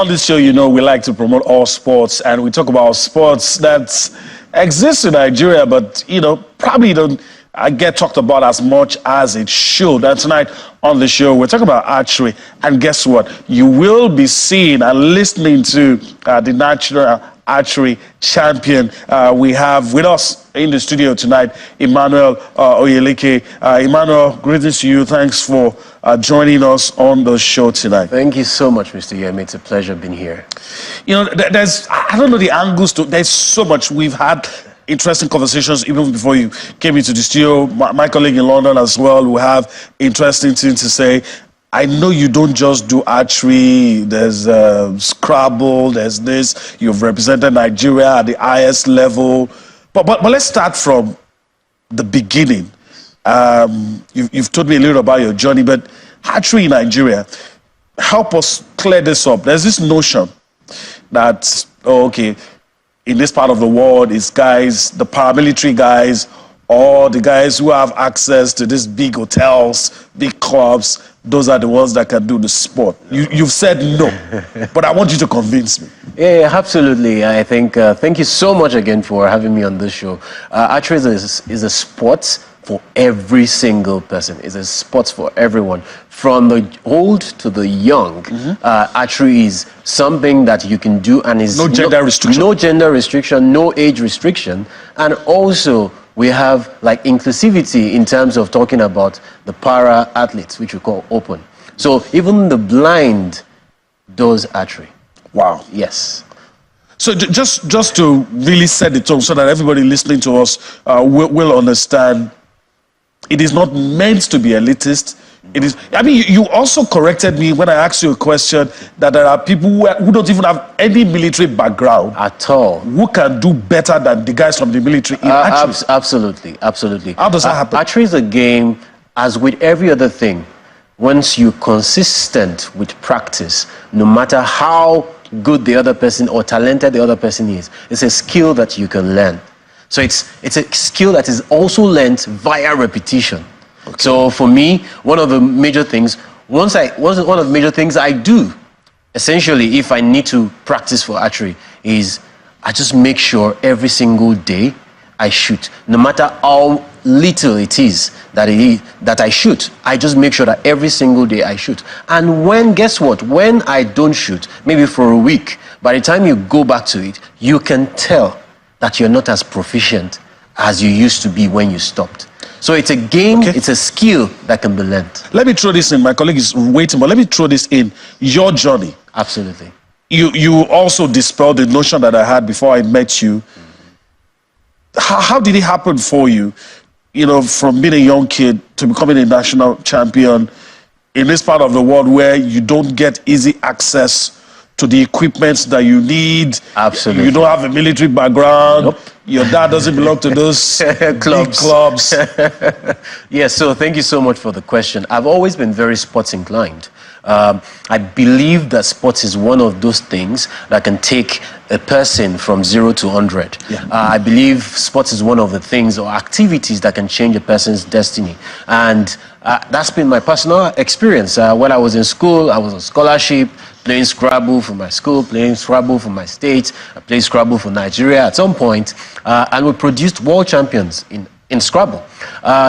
On this show, you know, we like to promote all sports, and we talk about sports that exist in Nigeria, but, you know, probably don't get talked about as much as it should. And tonight on the show, we're talking about archery. And guess what? You will be seeing and listening to the national archery champion. We have with us in the studio tonight, Emmanuel Oyeleke. Emmanuel, greetings to you. Thanks for joining us on the show tonight. Thank you so much, Mr. Yemi. It's a pleasure being here. You know, I don't know the angles to, there's so much. We've had interesting conversations even before you came into the studio. My colleague in London as well, we have interesting things to say. I know you don't just do archery. There's Scrabble, there's this. You've represented Nigeria at the highest level. But let's start from the beginning. You've told me a little about your journey, but archery in Nigeria, help us clear this up. There's this notion that, oh, okay, in this part of the world, it's guys, the paramilitary guys, or the guys who have access to these big hotels, big clubs, those are the ones that can do the sport. You've said no, but I want you to convince me. Yeah, absolutely. I think, thank you so much again for having me on this show. Archery is a sport for every single person. It's a sport for everyone, from the old to the young. Archery is something that you can do, and is no gender restriction. No gender restriction, no age restriction, and also we have like inclusivity in terms of talking about the para athletes, which we call open. So even the blind does archery. Wow. Yes. So just to really set the tone so that everybody listening to us will understand, it is not meant to be elitist. It is. I mean, you also corrected me when I asked you a question that there are people who don't even have any military background at all, who can do better than the guys from the military in archery. Absolutely, absolutely. How does that happen? Archery is a game, as with every other thing. Once you're consistent with practice, no matter how good the other person or talented the other person is, it's a skill that you can learn. So it's a skill that is also learned via repetition. Okay. So for me, one of the major things, one of the major things I do, essentially, if I need to practice for archery, is I just make sure every single day I shoot, no matter how little it is that I shoot. I just make sure that every single day I shoot. And guess what? When I don't shoot, maybe for a week, by the time you go back to it, you can tell that you're not as proficient as you used to be when you stopped. So it's a game, okay. It's a skill that can be learned. Let me throw this in. My colleague is waiting, but let me throw this in. Your journey. Absolutely. You also dispelled the notion that I had before I met you. How did it happen for you, you know, from being a young kid to becoming a national champion in this part of the world where you don't get easy access to the equipment that you need? Absolutely. You don't have a military background. Nope. Your dad doesn't belong to those clubs. Yes, so thank you so much for the question. I've always been very sports inclined. I believe that sports is one of those things that can take a person from 0 to 100. Yeah. I believe sports is one of the things or activities that can change a person's destiny. And that's been my personal experience. When I was in school, I was on scholarship, playing Scrabble for my school, playing Scrabble for my state. I played Scrabble for Nigeria at some point, and we produced world champions in Scrabble.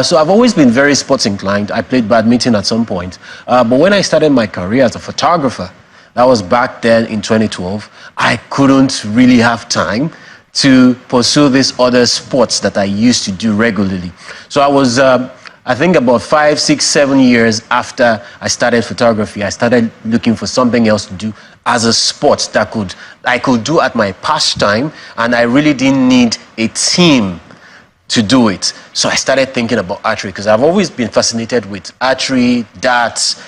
So I've always been very sports inclined. I played badminton at some point. But when I started my career as a photographer, that was back then in 2012, I couldn't really have time to pursue these other sports that I used to do regularly. So I was, I think about 5, 6, 7 years after I started photography, I started looking for something else to do as a sport that I could do at my pastime, and I really didn't need a team to do it. So I started thinking about archery, because I've always been fascinated with archery, darts,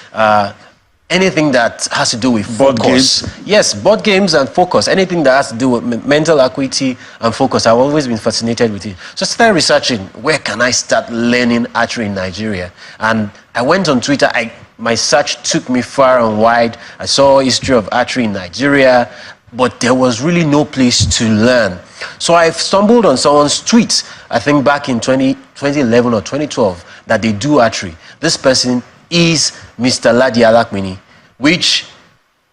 anything that has to do with focus. Yes, board games and focus. Anything that has to do with mental acuity and focus. I've always been fascinated with it. So I started researching, where can I start learning archery in Nigeria? And I went on Twitter. My search took me far and wide. I saw history of archery in Nigeria, but there was really no place to learn. So I stumbled on someone's tweet, I think back in 2011 or 2012, that they do archery. This person is Mr. Ladi Alakmini, which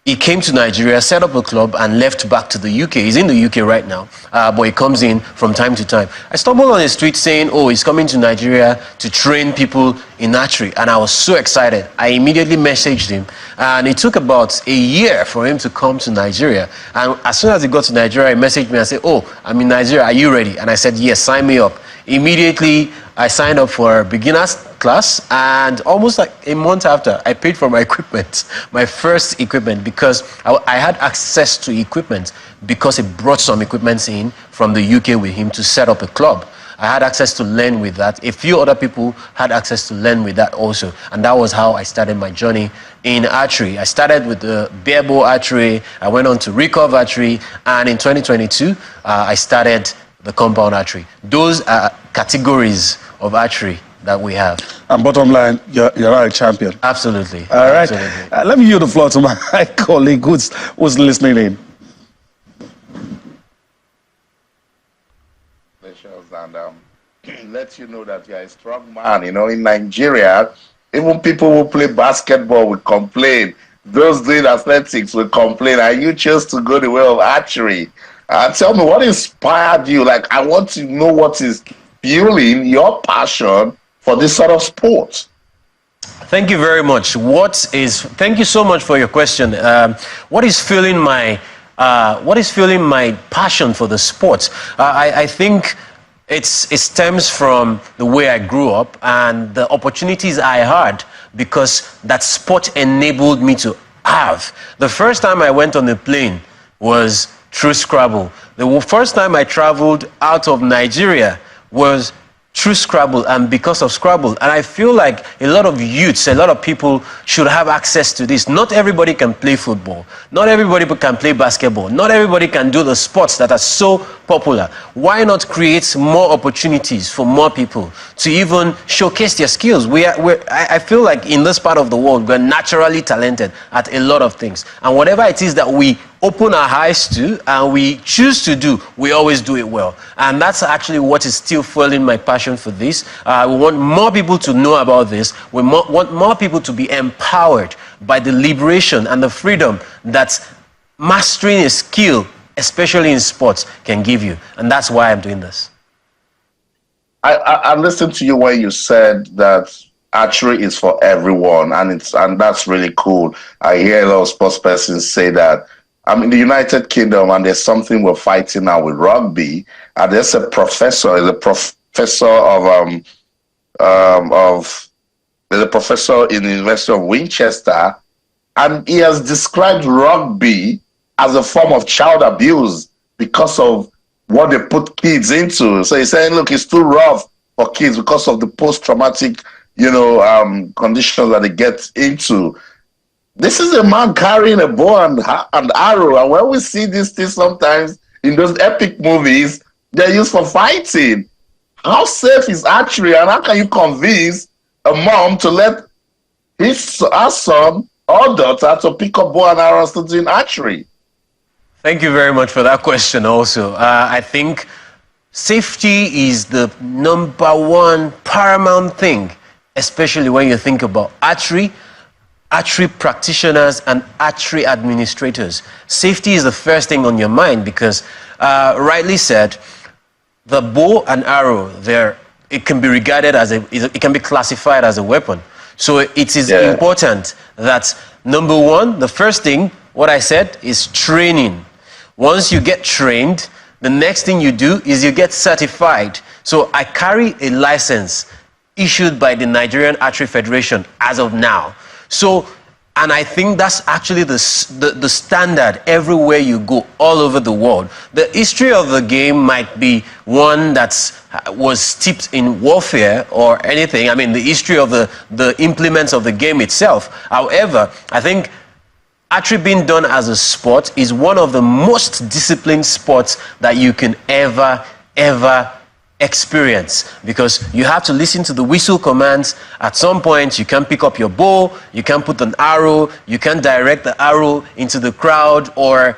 He came to Nigeria, set up a club, and left back to the UK. He's in the UK right now, but he comes in from time to time. I stumbled on the street saying, oh, he's coming to Nigeria to train people in archery, and I was so excited. I immediately messaged him, and it took about a year for him to come to Nigeria. And as soon as he got to Nigeria, he messaged me and said, oh, I'm in Nigeria, are you ready? And I said, yes, sign me up. Immediately, I signed up for a beginner's class, and almost like a month after, I paid for my equipment, my first equipment, because I had access to equipment because he brought some equipment in from the UK with him to set up a club. I had access to learn with that. A few other people had access to learn with that also, and that was how I started my journey in archery. I started with the bare bow archery, I went on to recurve archery, and in 2022, I started the compound archery. Those are categories of archery that we have. And bottom line, you're a champion. Absolutely. All right. Absolutely. Let me yield the floor to my colleague who's listening in. And let you know that you're a strong man. You know, in Nigeria, even people who play basketball will complain. Those doing athletics will complain. And you chose to go the way of archery. Tell me, what inspired you? Like, I want to know what is fueling your passion for this sort of sport. Thank you very much. Thank you so much for your question. What is fueling my passion for the sport? I think it stems from the way I grew up and the opportunities I had because that sport enabled me to have. The first time I went on a plane was through Scrabble. The first time I traveled out of Nigeria was through Scrabble and because of Scrabble. And I feel like a lot of youths, a lot of people should have access to this. Not everybody can play football. Not everybody can play basketball. Not everybody can do the sports that are so popular. Why not create more opportunities for more people to even showcase their skills? I feel like in this part of the world, we're naturally talented at a lot of things. And whatever it is that we open our eyes to and we choose to do, we always do it well. And that's actually what is still fueling my passion for this. We want more people to know about this. We want more people to be empowered by the liberation and the freedom that mastering a skill, especially in sports, can give you. And that's why I'm doing this. I listened to you when you said that archery is for everyone, and that's really cool. I hear a lot of sports persons say that. I'm in the United Kingdom, and there's something we're fighting now with rugby. And there's a professor, in the University of Winchester, and he has described rugby as a form of child abuse because of what they put kids into. So he's saying, look, it's too rough for kids because of the post-traumatic, conditions that they get into. This is a man carrying a bow and arrow, and when we see these things sometimes in those epic movies, they're used for fighting. How safe is archery, and how can you convince a mom to let her son or daughter to pick up bow and arrows to do archery? Thank you very much for that question also. I think safety is the number one paramount thing, especially when you think about archery practitioners and archery administrators. Safety is the first thing on your mind because, rightly said, the bow and arrow, it can be regarded as it can be classified as a weapon. So it is important that, number one, the first thing, what I said, is training. Once you get trained, the next thing you do is you get certified. So I carry a license issued by the Nigerian Archery Federation as of now. So, and I think that's actually the standard everywhere you go, all over the world. The history of the game might be one that was steeped in warfare or anything. I mean, the history of the implements of the game itself. However, I think archery being done as a sport is one of the most disciplined sports that you can ever experience, because you have to listen to the whistle commands. At some point, you can pick up your bow, you can put an arrow, you can direct the arrow into the crowd, or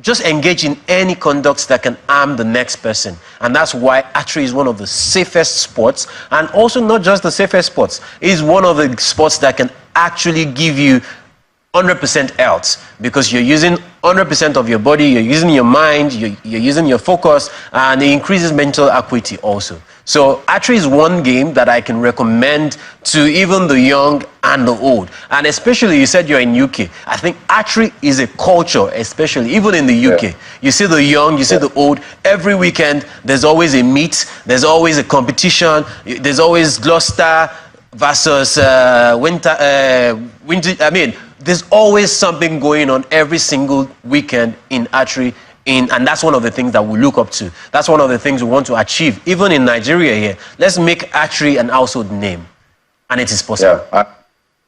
just engage in any conduct that can harm the next person. And that's why archery is one of the safest sports, and also not just the safest sports, it is one of the sports that can actually give you 100% health, because you're using 100% of your body, you're using your mind, you're using your focus, and it increases mental acuity also. So archery is one game that I can recommend to even the young and the old. And especially, you said you're in UK. I think archery is a culture, especially even in the UK. You see the young, you see the old. Every weekend, there's always a meet, there's always a competition, there's always Gloucester versus Winter. I mean, there's always something going on every single weekend in archery. And that's one of the things that we look up to. That's one of the things we want to achieve. Even in Nigeria here, let's make archery an household name. And it is possible. Yeah,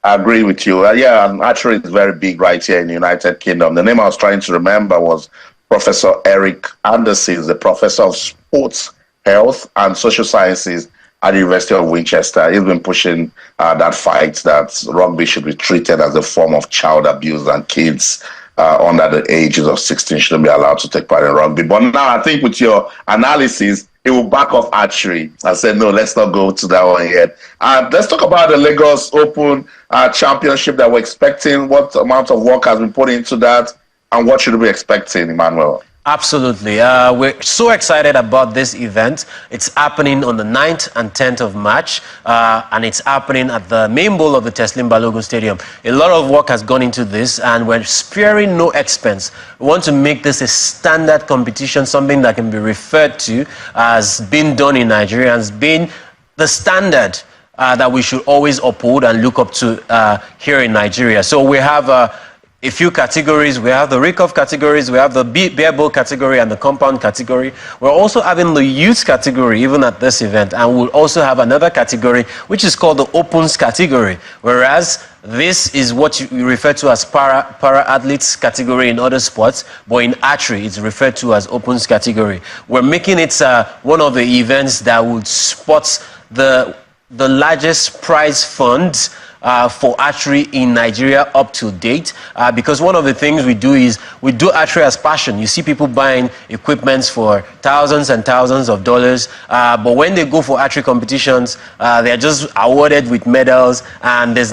I agree with you. And archery is very big right here in the United Kingdom. The name I was trying to remember was Professor Eric Anderson, the professor of sports, health, and social sciences at the University of Winchester. He's been pushing that fight that rugby should be treated as a form of child abuse, and kids under the ages of 16 shouldn't be allowed to take part in rugby. But now I think with your analysis, it will back off archery. I said, no, let's not go to that one yet. Let's talk about the Lagos Open Championship that we're expecting. What amount of work has been put into that, and what should we be expecting, Emmanuel? Absolutely. We're so excited about this event. It's happening on the 9th and 10th of March, and it's happening at the main bowl of the Teslim Balogun Stadium. A lot of work has gone into this, and we're sparing no expense. We want to make this a standard competition, something that can be referred to as being done in Nigeria, as being the standard that we should always uphold and look up to here in Nigeria. So we have a few categories. We have the recurve categories, we have the bare bowl category and the compound category. We're also having the youth category even at this event, and we'll also have another category which is called the opens category, whereas this is what you refer to as para athletes category in other sports, but in archery it's referred to as opens category. We're making it one of the events that would spot the largest prize funds for archery in Nigeria up to date, because one of the things we do is we do archery as passion. You see people buying equipments for thousands and thousands of dollars, but when they go for archery competitions, they're just awarded with medals, and there's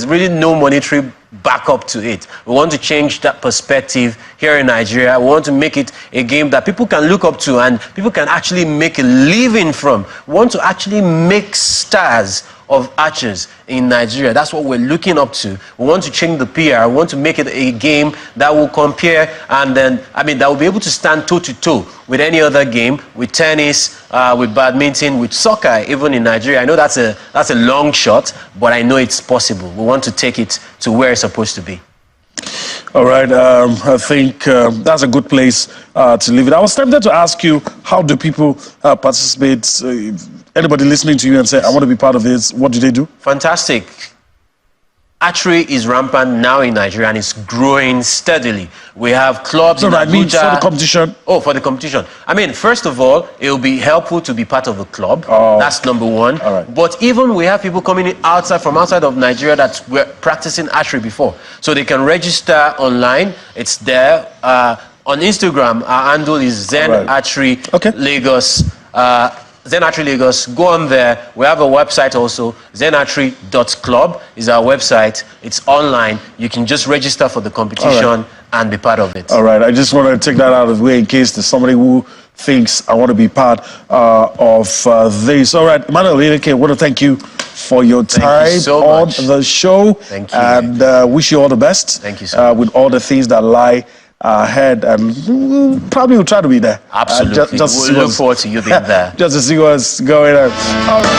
really no monetary backup to it. We want to change that perspective here in Nigeria. We want to make it a game that people can look up to and people can actually make a living from. We want to actually make stars of archers in Nigeria. That's what we're looking up to. We want to change the PR. We want to make it a game that will compare, and then, that will be able to stand toe-to-toe with any other game, with tennis, with badminton, with soccer, even in Nigeria. I know that's a long shot, but I know it's possible. We want to take it to where it's supposed to be. All right, I think that's a good place to leave it. I was tempted to ask you, how do people participate? Anybody listening to you and say, I want to be part of this, what do they do? Fantastic. Archery is rampant now in Nigeria, and it's growing steadily. We have clubs in Abuja. For the competition? Oh, for the competition. First of all, it will be helpful to be part of a club. Oh. That's number one. All right. But even we have people coming in from outside of Nigeria that were practicing archery before. So they can register online. It's there. On Instagram, our handle is Zen Archery Lagos. Zen Archery Lagos. Go on there. We have a website also. zenarchery.club is our website. It's online. You can just register for the competition and be part of it. All right. I just want to take that out of the way in case there's somebody who thinks I want to be part of this. All right. Emmanuel Eneke, I want to thank you for your time on the show. Thank you. And wish you all the best. Thank you so much. With all the things that lie ahead, and probably will try to be there. Absolutely. We'll look forward to you being there. Just to see what's going on. All right.